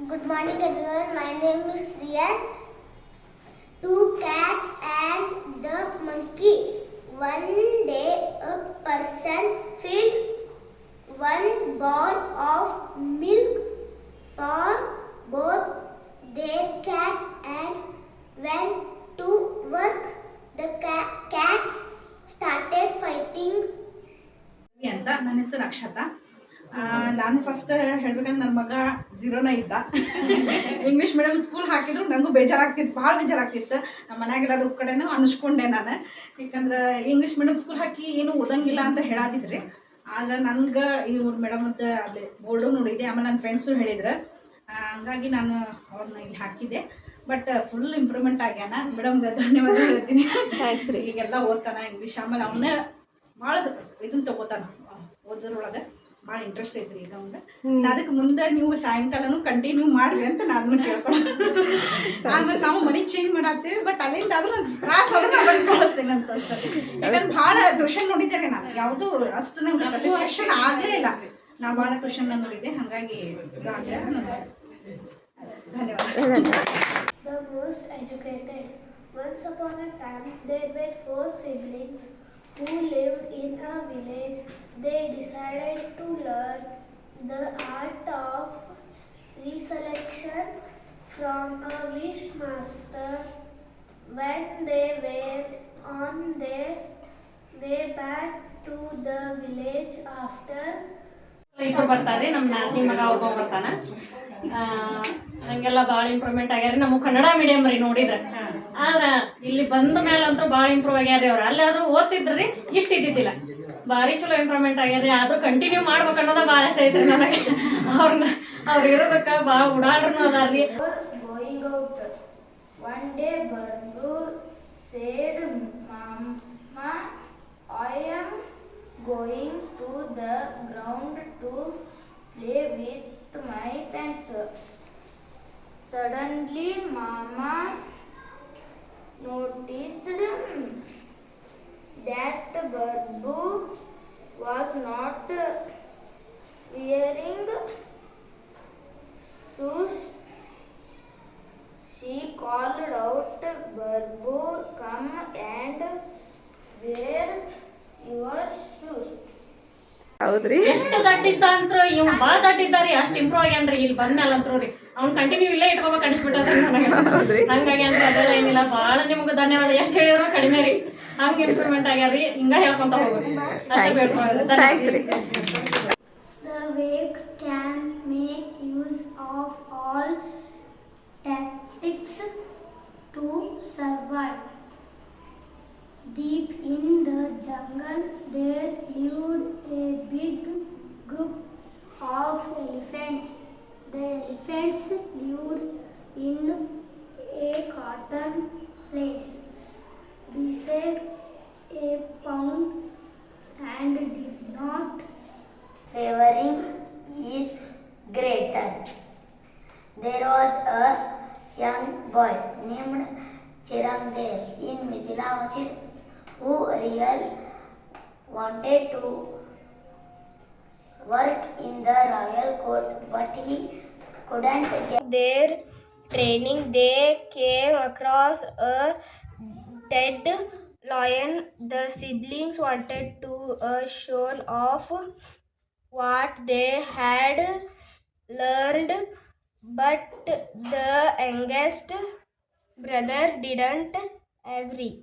Good morning everyone. My name is Riyan. Two cats and the monkey. One day a person filled one bowl of milk for both their cats and went to work. The cats started fighting. ಅಂತ ನನ್ನ ಹೆಸರು ಅಕ್ಷತಾ. ನಾನು first ಹೇಳ್ಬೇಕಂದ್ರೆ ನನ್ನ ಮಗ ಝೀರೋನ ಇದ್ದ. English medium school ಹಾಕಿದ್ರು ನನಗೂ ಬೇಜಾರಾಗ್ತಿತ್ತು, ಭಾಳ ಬೇಜಾರಾಗ್ತಿತ್ತು. ನಮ್ಮ ಮನ್ಯಾಗೆಲ್ಲರೂ ಕಡೆನೂ ಅನಿಸ್ಕೊಂಡೆ ನಾನು. ಯಾಕಂದ್ರೆ ಇಂಗ್ಲೀಷ್ ಮೀಡಿಯಮ್ ಸ್ಕೂಲ್ ಹಾಕಿ ಏನೂ ಓದಂಗಿಲ್ಲ ಅಂತ ಹೇಳಾತಿದ್ರಿ. ಆದ್ರೆ ನನ್ಗೆ ಇವ್ರ ಮೇಡಮದ್ದು ಅಲ್ಲಿ ಬೋರ್ಡು ನೋಡಿದೆ, ಆಮೇಲೆ ನನ್ನ ಫ್ರೆಂಡ್ಸು ಹೇಳಿದ್ರು. ಹಂಗಾಗಿ ನಾನು ಅವ್ರನ್ನ ಇಲ್ಲಿ ಹಾಕಿದ್ದೆ. ಬಟ್ ಫುಲ್ ಇಂಪ್ರೂವ್ಮೆಂಟ್ ಆಗ್ಯಾನ. ಮೇಡಮ್ಗೆ ಧನ್ಯವಾದ ಹೇಳ್ತೀನಿ. ಈಗೆಲ್ಲ ಓದ್ತಾನೆ ಇಂಗ್ಲೀಷ್. ಆಮೇಲೆ ಅವನೇ ಭಾಳ ಇದನ್ನ ತಗೋತಾನ, ಓದೋದ್ರೊಳಗೆ ಭಾಳ ಇಂಟ್ರೆಸ್ಟ್ ಐತ್ರಿ ಈಗ ಅವ್ನು. ಅದಕ್ಕೆ ಮುಂದೆ ನೀವು ಸಾಯಂಕಾಲನೂ ಕಂಟಿನ್ಯೂ ಮಾಡ್ರಿ ಅಂತ ನಾನು ಕೇಳ್ಕೊಳ್ಳೋ. ಆಮೇಲೆ ನಾವು ಮನೆ ಚೇಂಜ್ ಮಾಡತ್ತೇವೆ, ಬಟ್ ಅಲ್ಲಿಂದ ಆದ್ರೂ ಕ್ಲಾಸ್ ಅದನ್ನ ಕಳಿಸ್ತೇನೆ ಅಂತ ಅಷ್ಟೇ. ಯಾಕಂದ್ರೆ ಭಾಳ ಟ್ಯೂಷನ್ ನೋಡಿದ್ದೇವೆ ನಾನು, ಯಾವುದು ಅಷ್ಟು ನಂಗೆ ಸ್ಯಾಟಿಸ್ಫ್ಯಾಕ್ಷನ್ ಆಗಲೇ ಇಲ್ಲ. ನಾ ಭಾಳ ಟ್ಯೂಷನ್ ನೋಡಿದ್ದೆ, ಹಾಗಾಗಿ ಧನ್ಯವಾದ. The most educated. Once upon a time, there were 4 siblings who lived in a village. They decided to learn the art of reselection from a wish master. When they were on their way back to the village after ಇಬ್ಬರು ಬರ್ತಾರೆ. ನಮ್ಮ ನಾಲ್ಕನೇ ಮಗ ಒಬ್ಬ ಬರ್ತಾನ. ಹಂಗೆಲ್ಲ ಭಾಳ improvement ಆಗ್ಯಾರ. ನಮ್ಮ ಕನ್ನಡ ಮೀಡಿಯಮ್ ರೀ ನೋಡಿದ್ರೆ. ಆದ್ರೆ ಇಲ್ಲಿ ಬಂದ ಮೇಲೆ ಅಂತೂ ಭಾಳ ಇಂಪ್ರೂವ್ ಆಗ್ಯಾರ ಅವ್ರು. ಅಲ್ಲಿ ಅದು ಓದ್ತಿದ್ರಿ, ಇಷ್ಟು ಇದ್ದಿದ್ದಿಲ್ಲ. ಭಾರಿ ಚಲೋ ಇಂಪ್ರೂವ್ಮೆಂಟ್ ಆಗ್ಯಾರ. ಅದು ಕಂಟಿನ್ಯೂ ಮಾಡ್ಬೇಕು ಅನ್ನೋದ ಭಾಳ ಆಸೆ ಐತ್ರಿ ನನಗೆ. ಅವ್ರು ಇರೋದಕ್ಕೆ ಭಾಳ ಉಡಾಡ್ರೂ ಅದಾರ್ರಿ. Going out. One day Bargur said, Mama, I am going to the ground to play with my friends. Suddenly Mama noticed that Barbu was not wearing shoes. She called out, Barbu, come and wear your shoes. ಹೌದ್ರಿ, ಎಷ್ಟು ದಡ್ಡಿದ್ದ ಅಂತ್ರು ಇವ್ ಭಾಳ ದಡ್ಡಿದ್ದಾರಿ. ಅಷ್ಟು improve ಆಗ್ಯಾನ್ರಿ ಇಲ್ಲಿ ಬಂದ್ಮೇಲೆ ಅಂತೂ ರೀ. ಅವ್ನು ಕಂಟಿನ್ಯೂ ಇಲ್ಲೇ ಇಟ್ಕೋಬೇಕು ಅನಿಸ್ಬಿಟ್ಟದ್ರಿ ನನಗೆ. ಹಂಗಾಗಿ ಅಂದ್ರೆ ಅದೆಲ್ಲ ಏನಿಲ್ಲ. ಭಾಳ ನಿಮ್ಗೆ ಧನ್ಯವಾದ. ಎಷ್ಟು ಹೇಳಿದ್ರು ಕಡಿಮೆ ರೀ. ಹಂಗೆ ಇಂಪ್ರೂವ್ಮೆಂಟ್ ಆಗ್ಯಾರ್ರಿ. ಹಿಂಗ ಹೇಳ್ಕೊಂತ ಹೋಗ್ಬೇಕು. ಅಷ್ಟೇ ಬೇಡ್ಕೊಳ್ಳೋದು. The wake can make use of all tactics to survive. Deep in the jungle, there lived a big group of elephants. The elephants lived in a cotton place beside a pond and did not favoring is greater. There was a young boy named Chiramdev in Mithilawachid who really wanted to work in the royal court, but he couldn't get their training. They came across a dead lion. The siblings wanted to show off what they had learned, but the youngest brother didn't agree.